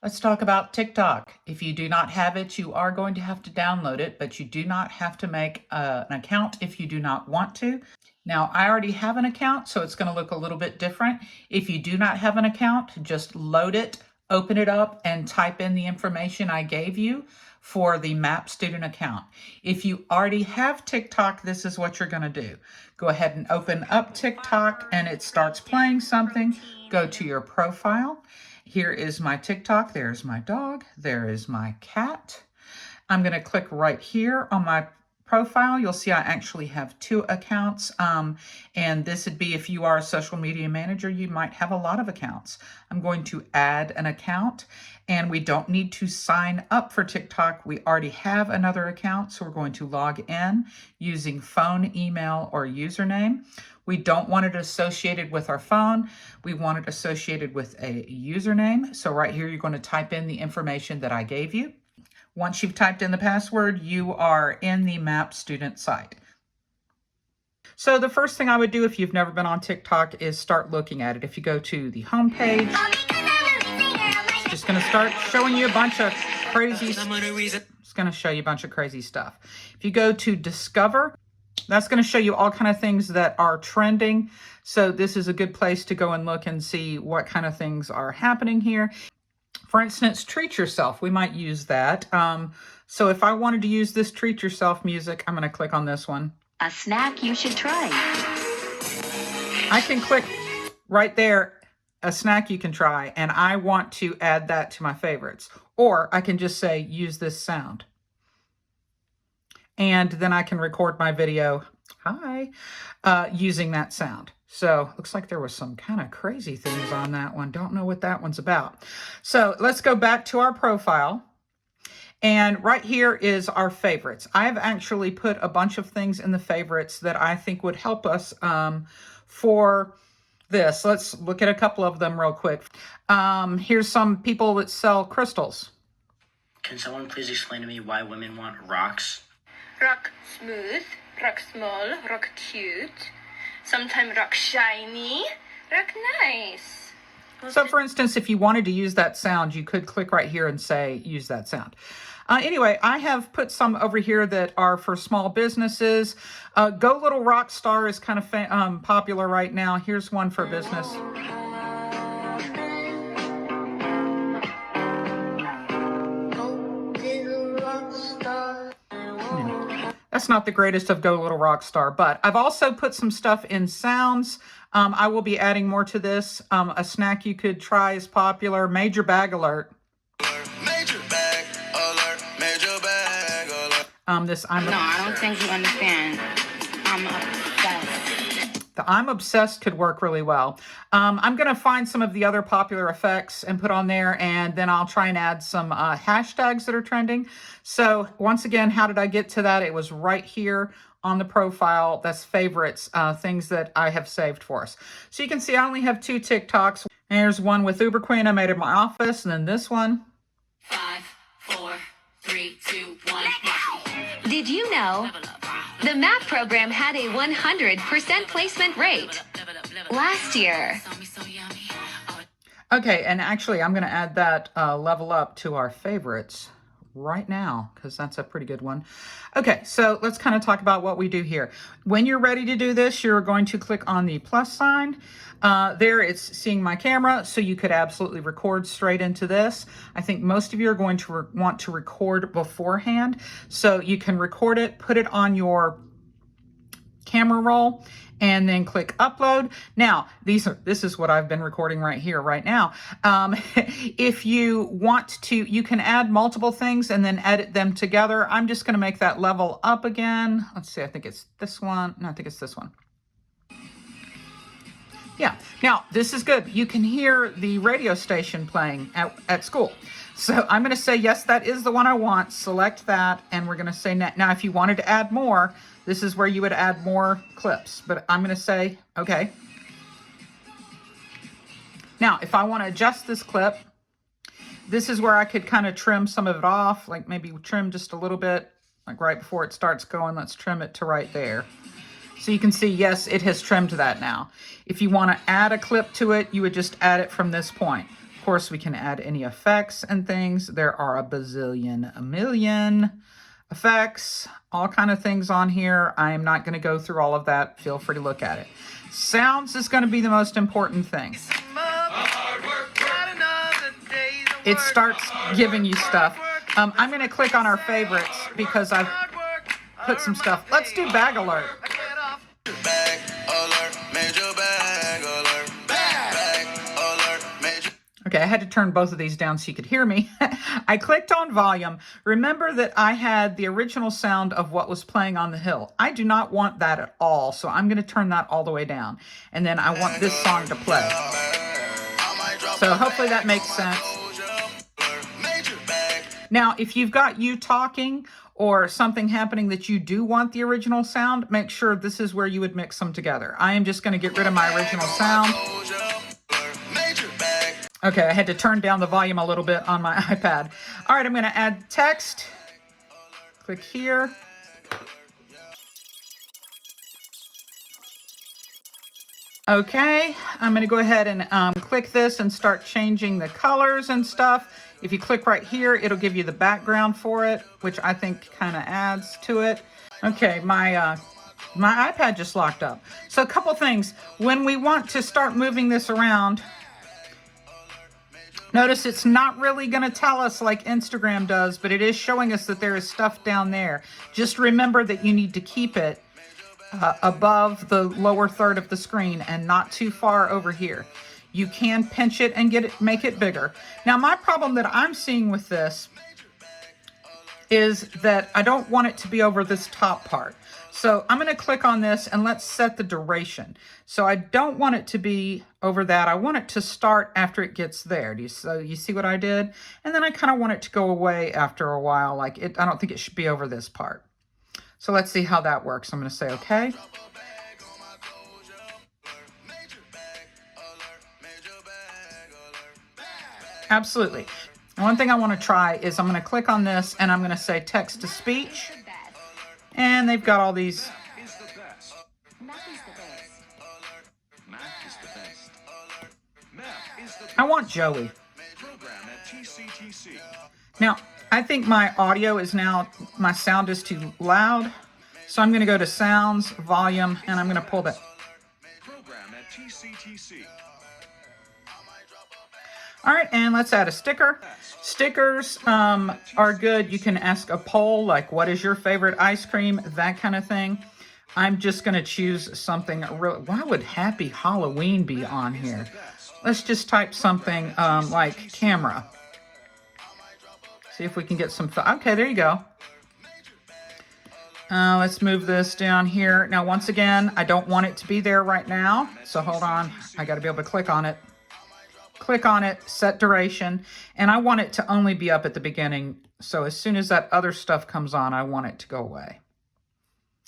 Let's talk about TikTok. If you do not have it, you are going to have to download it, but you do not have to make an account if you do not want to. Now, I already have an account, so it's going to look a little bit different. If you do not have an account, just load it, open it up, and type in the information I gave you for the MAP student account. If you already have TikTok, this is what you're going to do. Go ahead and open up TikTok, and it starts playing something. Go to your profile. Here is my TikTok. There's my dog. There is my cat. I'm going to click right here on my profile. You'll see I actually have 2 accounts. And this would be if you are a social media manager, you might have a lot of accounts. I'm going to add an account, and we don't need to sign up for TikTok. We already have another account, so we're going to log in using phone, email, or username. We don't want it associated with our phone. We want it associated with a username. So right here, you're going to type in the information that I gave you. Once you've typed in the password, you are in the MAP student site. So the first thing I would do if you've never been on TikTok is start looking at it. If you go to the home page, it's just going to start showing you a bunch of crazy stuff. If you go to Discover, that's going to show you all kind of things that are trending. So this is a good place to go and look and see what kind of things are happening here. For instance, Treat Yourself. We might use that. So if I wanted to use this Treat Yourself music, I'm going to click on this one. A snack you should try. I can click right there, a snack you can try, and I want to add that to my favorites. Or I can just say, use this sound. And then I can record my video, using that sound. So looks like there was some kind of crazy things on that one. Don't know what that one's about. So let's go back to our profile. And right here is our favorites. I've actually put a bunch of things in the favorites that I think would help us for this. Let's look at a couple of them real quick. Here's some people that sell crystals. Can someone please explain to me why women want rocks? Rock smooth, rock small, rock cute, sometimes rock shiny, rock nice. So for instance, if you wanted to use that sound, you could click right here and say, use that sound. Anyway, I have put some over here that are for small businesses. Go Little Rock Star is kind of popular right now. Here's one for business. That's not the greatest of Go Little Rock Star, but I've also put some stuff in sounds. I will be adding more to this. A snack you could try is popular. Major Bag Alert. Major bag alert, major bag alert. I don't think you understand. I'm obsessed. The I'm Obsessed could work really well. I'm going to find some of the other popular effects and put on there, and then I'll try and add some hashtags that are trending. So once again, how did I get to that? It was right here on the profile. That's favorites, things that I have saved for us. So you can see I only have 2 TikToks. There's one with Uber Queen I made in my office, and then this one. 5, 4, 3, 2, 1. Did you know the MAP program had a 100% placement rate last year? Okay, and actually I'm going to add that level up to our favorites right now, because that's a pretty good one. Okay, so let's kind of talk about what we do here. When you're ready to do this, you're going to click on the plus sign. There it's seeing my camera, so you could absolutely record straight into this. I think most of you are going to want to record beforehand, so you can record it, put it on your camera roll, and then click upload. Now, this is what I've been recording right here, right now. If you want to, you can add multiple things and then edit them together. I'm just going to make that level up again. Let's see, I think it's this one. No, I think it's this one. Yeah, now this is good. You can hear the radio station playing at school. So I'm going to say, yes, that is the one I want. Select that, and we're going to say, now if you wanted to add more, this is where you would add more clips. But I'm going to say, okay. Now, if I want to adjust this clip, this is where I could kind of trim some of it off, like maybe trim just a little bit, like right before it starts going. Let's trim it to right there. So you can see, yes, it has trimmed that now. If you want to add a clip to it, you would just add it from this point. course, we can add any effects and things. There are a million effects, all kind of things on here. I am not going to go through all of that. Feel free to look at it. Sounds is going to be the most important thing. It starts giving you stuff. I'm going to click on our favorites because I've put some stuff. Let's do bag alert. Bag alert, major bag alert. Bag alert, major. Okay, I had to turn both of these down so you could hear me. I clicked on volume. Remember that I had the original sound of what was playing on the hill. I do not want that at all, so I'm going to turn that all the way down. And then I want this song to play. So hopefully that makes sense. Now, if you've got you talking or something happening that you do want the original sound, make sure this is where you would mix them together. I am just going to get rid of my original sound. Okay, I had to turn down the volume a little bit on my iPad. All right, I'm going to add text. Click here. Okay, I'm going to go ahead and click this and start changing the colors and stuff. If you click right here, it'll give you the background for it, which I think kind of adds to it. Okay, my iPad just locked up. So a couple things. When we want to start moving this around, notice it's not really going to tell us like Instagram does, but it is showing us that there is stuff down there. Just remember that you need to keep it above the lower third of the screen and not too far over here. You can pinch it and make it bigger. Now, my problem that I'm seeing with this is that I don't want it to be over this top part. So I'm going to click on this and let's set the duration. So I don't want it to be over that. I want it to start after it gets there. So you see what I did? And then I kind of want it to go away after a while. Like I don't think it should be over this part. So let's see how that works. I'm going to say, okay. Absolutely. One thing I want to try is I'm going to click on this and I'm going to say text to speech. And they've got all these. I want Joey. Now, I think my audio is now, my sound is too loud. So I'm going to go to sounds, volume, and I'm going to pull that. All right, and let's add a sticker. Stickers are good. You can ask a poll, like what is your favorite ice cream, that kind of thing. I'm just going to choose something real. Why would Happy Halloween be on here? Let's just type something like camera. See if we can get some. Okay, there you go. Let's move this down here. Now, once again, I don't want it to be there right now. So hold on. I got to be able to click on it. Click on it, set duration, and I want it to only be up at the beginning. So as soon as that other stuff comes on, I want it to go away.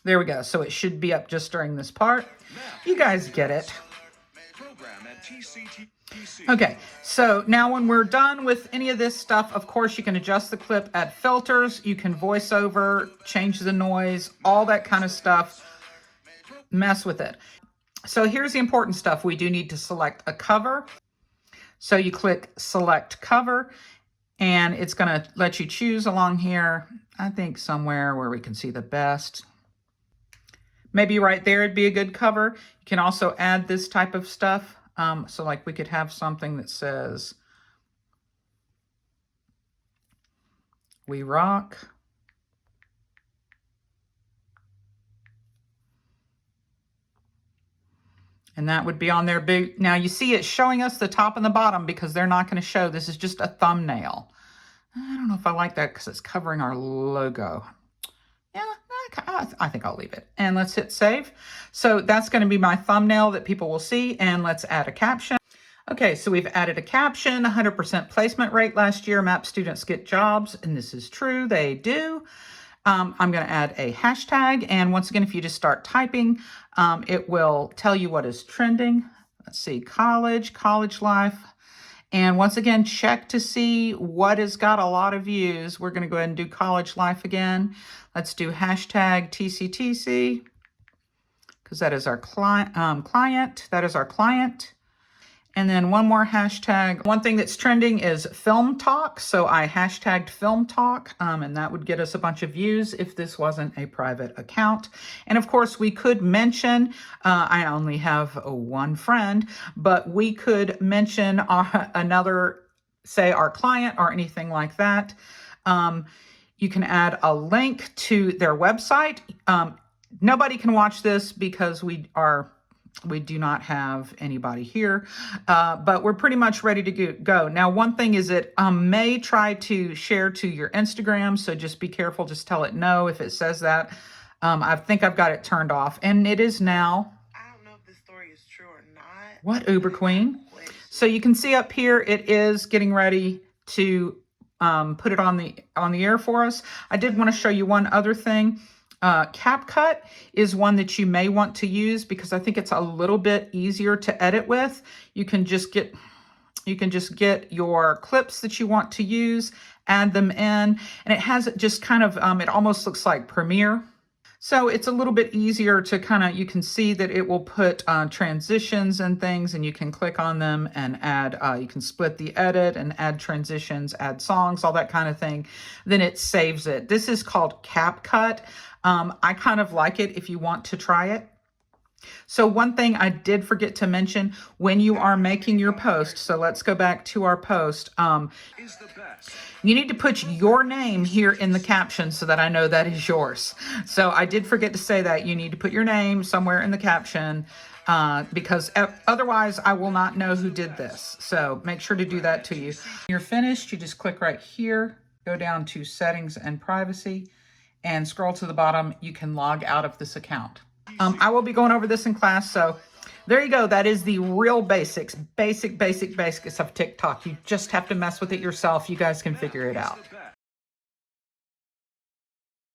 There we go. So it should be up just during this part. You guys get it. Okay, so now when we're done with any of this stuff, of course, you can adjust the clip, add filters, you can voice over, change the noise, all that kind of stuff. Mess with it. So here's the important stuff. We do need to select a cover. So you click select cover and it's going to let you choose along here. I think somewhere where we can see the best. Maybe right there would be a good cover. You can also add this type of stuff. So like we could have something that says, "We rock." And that would be on their big. Now you see it's showing us the top and the bottom because they're not going to show. This is just a thumbnail. I don't know if I like that because it's covering our logo. Yeah, I think I'll leave it. And let's hit save. So that's going to be my thumbnail that people will see. And let's add a caption. Okay, so we've added a caption, 100% placement rate last year. MAP students get jobs. And this is true, they do. I'm going to add a hashtag. And once again, if you just start typing, it will tell you what is trending. Let's see, college life. And once again, check to see what has got a lot of views. We're going to go ahead and do college life again. Let's do hashtag TCTC because that is our client. That is our client. And then one more hashtag. One thing that's trending is film talk. So I hashtagged film talk, and that would get us a bunch of views if this wasn't a private account. And of course, we could mention, I only have one friend, but we could mention another, say our client or anything like that. You can add a link to their website. Nobody can watch this because we do not have anybody here, but we're pretty much ready to go. Now, one thing is it may try to share to your Instagram, so just be careful. Just tell it no if it says that. I think I've got it turned off, and it is now. I don't know if this story is true or not. What, Uber Queen? So you can see up here, it is getting ready to put it on the air for us. I did want to show you one other thing. CapCut is one that you may want to use because I think it's a little bit easier to edit with. You can just get your clips that you want to use, add them in, and it has just kind of, it almost looks like Premiere. So it's a little bit easier to you can see that it will put transitions and things, and you can click on them and add, you can split the edit and add transitions, add songs, all that kind of thing. Then it saves it. This is called CapCut. I kind of like it if you want to try it. So one thing I did forget to mention when you are making your post, so let's go back to our post. You need to put your name here in the caption so that I know that is yours. So I did forget to say that you need to put your name somewhere in the caption because otherwise I will not know who did this. So make sure to do that to you. When you're finished, you just click right here, go down to settings and privacy, and scroll to the bottom. You can log out of this account. I will be going over this in class, so there you go. That is the real basics of TikTok. You just have to mess with it yourself. You guys can figure it out.